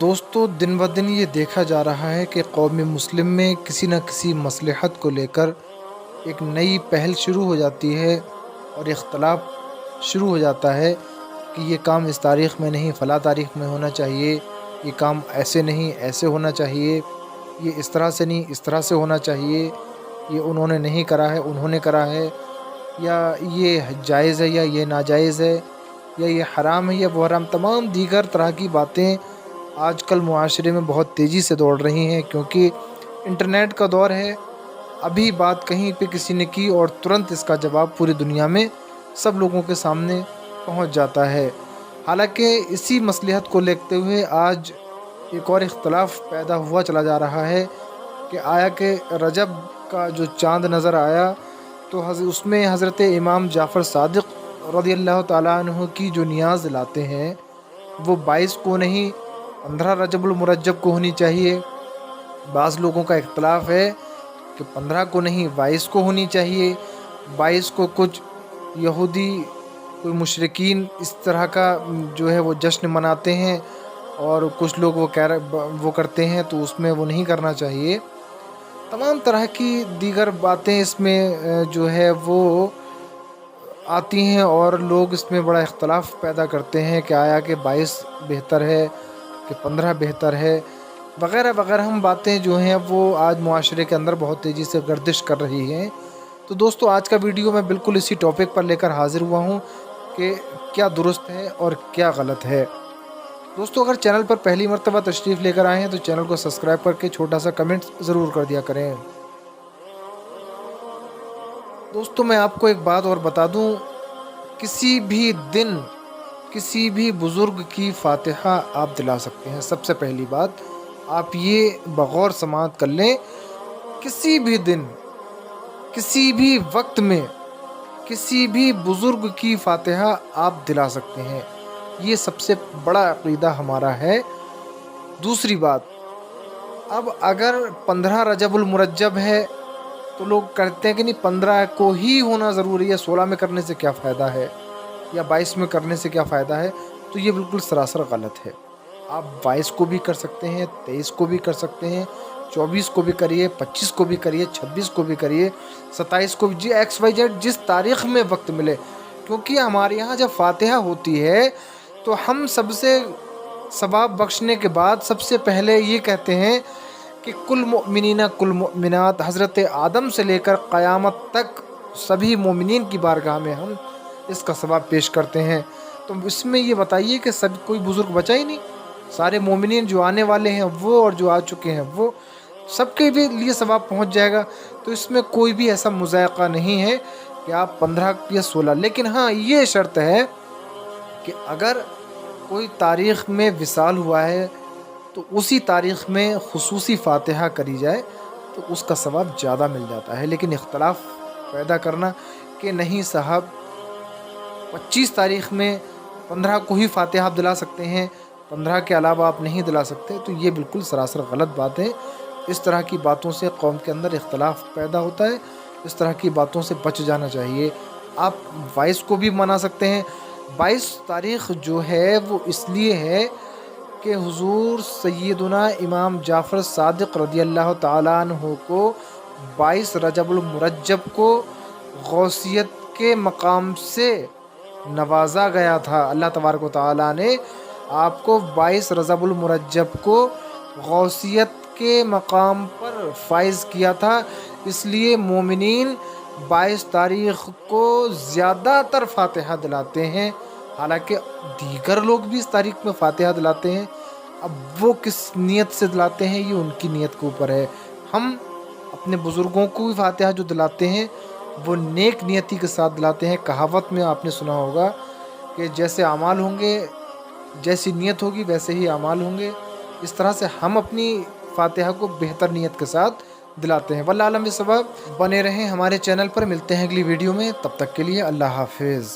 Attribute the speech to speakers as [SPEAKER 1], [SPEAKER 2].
[SPEAKER 1] دوستو دن بہ دن یہ دیکھا جا رہا ہے کہ قوم مسلم میں کسی نہ کسی مصلحت کو لے کر ایک نئی پہل شروع ہو جاتی ہے اور اختلاف شروع ہو جاتا ہے کہ یہ کام اس تاریخ میں نہیں فلاں تاریخ میں ہونا چاہیے، یہ کام ایسے نہیں ایسے ہونا چاہیے، یہ اس طرح سے نہیں اس طرح سے ہونا چاہیے، یہ انہوں نے نہیں کرا ہے انہوں نے کرا ہے، یا یہ جائز ہے یا یہ ناجائز ہے، یا یہ حرام ہے یا وہ حرام، تمام دیگر طرح کی باتیں آج کل معاشرے میں بہت تیزی سے دوڑ رہی ہیں، کیونکہ انٹرنیٹ کا دور ہے۔ ابھی بات کہیں پہ کسی نے کی اور ترنت اس کا جواب پوری دنیا میں سب لوگوں کے سامنے پہنچ جاتا ہے۔ حالانکہ اسی مصلحت کو لیتے ہوئے آج ایک اور اختلاف پیدا ہوا چلا جا رہا ہے کہ آیا کہ رجب کا جو چاند نظر آیا تو اس میں حضرت امام جعفر صادق رضی اللہ تعالیٰ عنہ کی جو نیاز دلاتے ہیں وہ 22 کو نہیں 15 رجب المرجب کو ہونی چاہیے۔ بعض لوگوں کا اختلاف ہے کہ 15 کو نہیں 22 کو ہونی چاہیے، 22 کو کچھ یہودی کوئی مشرکین اس طرح کا جو ہے وہ جشن مناتے ہیں اور کچھ لوگ وہ کرتے ہیں تو اس میں وہ نہیں کرنا چاہیے۔ تمام طرح کی دیگر باتیں اس میں جو ہے وہ آتی ہیں اور لوگ اس میں بڑا اختلاف پیدا کرتے ہیں کہ آیا کہ 22 بہتر ہے کہ 15 بہتر ہے، وغیرہ وغیرہ ہم باتیں جو ہیں وہ آج معاشرے کے اندر بہت تیزی سے گردش کر رہی ہیں۔ تو دوستو آج کا ویڈیو میں بالکل اسی ٹاپک پر لے کر حاضر ہوا ہوں کہ کیا درست ہے اور کیا غلط ہے۔ دوستو اگر چینل پر پہلی مرتبہ تشریف لے کر آئے ہیں تو چینل کو سبسکرائب کر کے چھوٹا سا کمنٹ ضرور کر دیا کریں۔ دوستو میں آپ کو ایک بات اور بتا دوں، کسی بھی دن کسی بھی بزرگ کی فاتحہ آپ دلا سکتے ہیں۔ سب سے پہلی بات آپ یہ بغور سماعت کر لیں، کسی بھی دن کسی بھی وقت میں کسی بھی بزرگ کی فاتحہ آپ دلا سکتے ہیں، یہ سب سے بڑا عقیدہ ہمارا ہے۔ دوسری بات، اب اگر 15 رجب المرجب ہے تو لوگ کہتے ہیں کہ نہیں 15 کو ہی ہونا ضروری ہے، 16 میں کرنے سے کیا فائدہ ہے یا 22 میں کرنے سے کیا فائدہ ہے، تو یہ بالکل سراسر غلط ہے۔ آپ 22 کو بھی کر سکتے ہیں، 23 کو بھی کر سکتے ہیں، 24 کو بھی کریے، 25 کو بھی کریے، 26 کو بھی کریے، 27 کو بھی، جی ایکس وائی زیڈ جس تاریخ میں وقت ملے، کیونکہ ہمارے یہاں جب فاتحہ ہوتی ہے تو ہم سب سے ثواب بخشنے کے بعد سب سے پہلے یہ کہتے ہیں کہ کل مؤمنین کل مؤمنات، حضرت آدم سے لے کر قیامت تک سبھی مومنین کی بارگاہ میں ہم اس کا ثواب پیش کرتے ہیں۔ تو اس میں یہ بتائیے کہ سب کوئی بزرگ بچا ہی نہیں، سارے مومنین جو آنے والے ہیں وہ اور جو آ چکے ہیں وہ سب کے بھی لیے ثواب پہنچ جائے گا۔ تو اس میں کوئی بھی ایسا مذائقہ نہیں ہے کہ آپ 15 یا 16، لیکن ہاں یہ شرط ہے کہ اگر کوئی تاریخ میں وصال ہوا ہے تو اسی تاریخ میں خصوصی فاتحہ کری جائے تو اس کا ثواب زیادہ مل جاتا ہے۔ لیکن اختلاف پیدا کرنا کہ نہیں صاحب 25 تاریخ میں 15 کو ہی فاتحہ آپ دلا سکتے ہیں، 15 کے علاوہ آپ نہیں دلا سکتے، تو یہ بالکل سراسر غلط بات ہے۔ اس طرح کی باتوں سے قوم کے اندر اختلاف پیدا ہوتا ہے، اس طرح کی باتوں سے بچ جانا چاہیے۔ آپ 22 کو بھی منا سکتے ہیں۔ 22 تاریخ جو ہے وہ اس لیے ہے کہ حضور سیدنا امام جعفر صادق رضی اللہ تعالیٰ عنہ کو 22 رجب المرجب کو غوثیت کے مقام سے نوازا گیا تھا۔ اللہ تبارک و تعالیٰ نے آپ کو 22 رجب المرجب کو غوثیت کے مقام پر فائز کیا تھا، اس لیے مومنین 22 تاریخ کو زیادہ تر فاتحہ دلاتے ہیں۔ حالانکہ دیگر لوگ بھی اس تاریخ میں فاتحہ دلاتے ہیں، اب وہ کس نیت سے دلاتے ہیں یہ ان کی نیت کے اوپر ہے۔ ہم اپنے بزرگوں کو بھی فاتحہ جو دلاتے ہیں وہ نیک نیتی کے ساتھ دلاتے ہیں۔ کہاوت میں آپ نے سنا ہوگا کہ جیسے اعمال ہوں گے، جیسی نیت ہوگی ویسے ہی اعمال ہوں گے۔ اس طرح سے ہم اپنی فاتحہ کو بہتر نیت کے ساتھ دلاتے ہیں۔ واللہ اعلم بالصواب۔ بنے رہیں ہمارے چینل پر، ملتے ہیں اگلی ویڈیو میں، تب تک کے لیے اللہ حافظ۔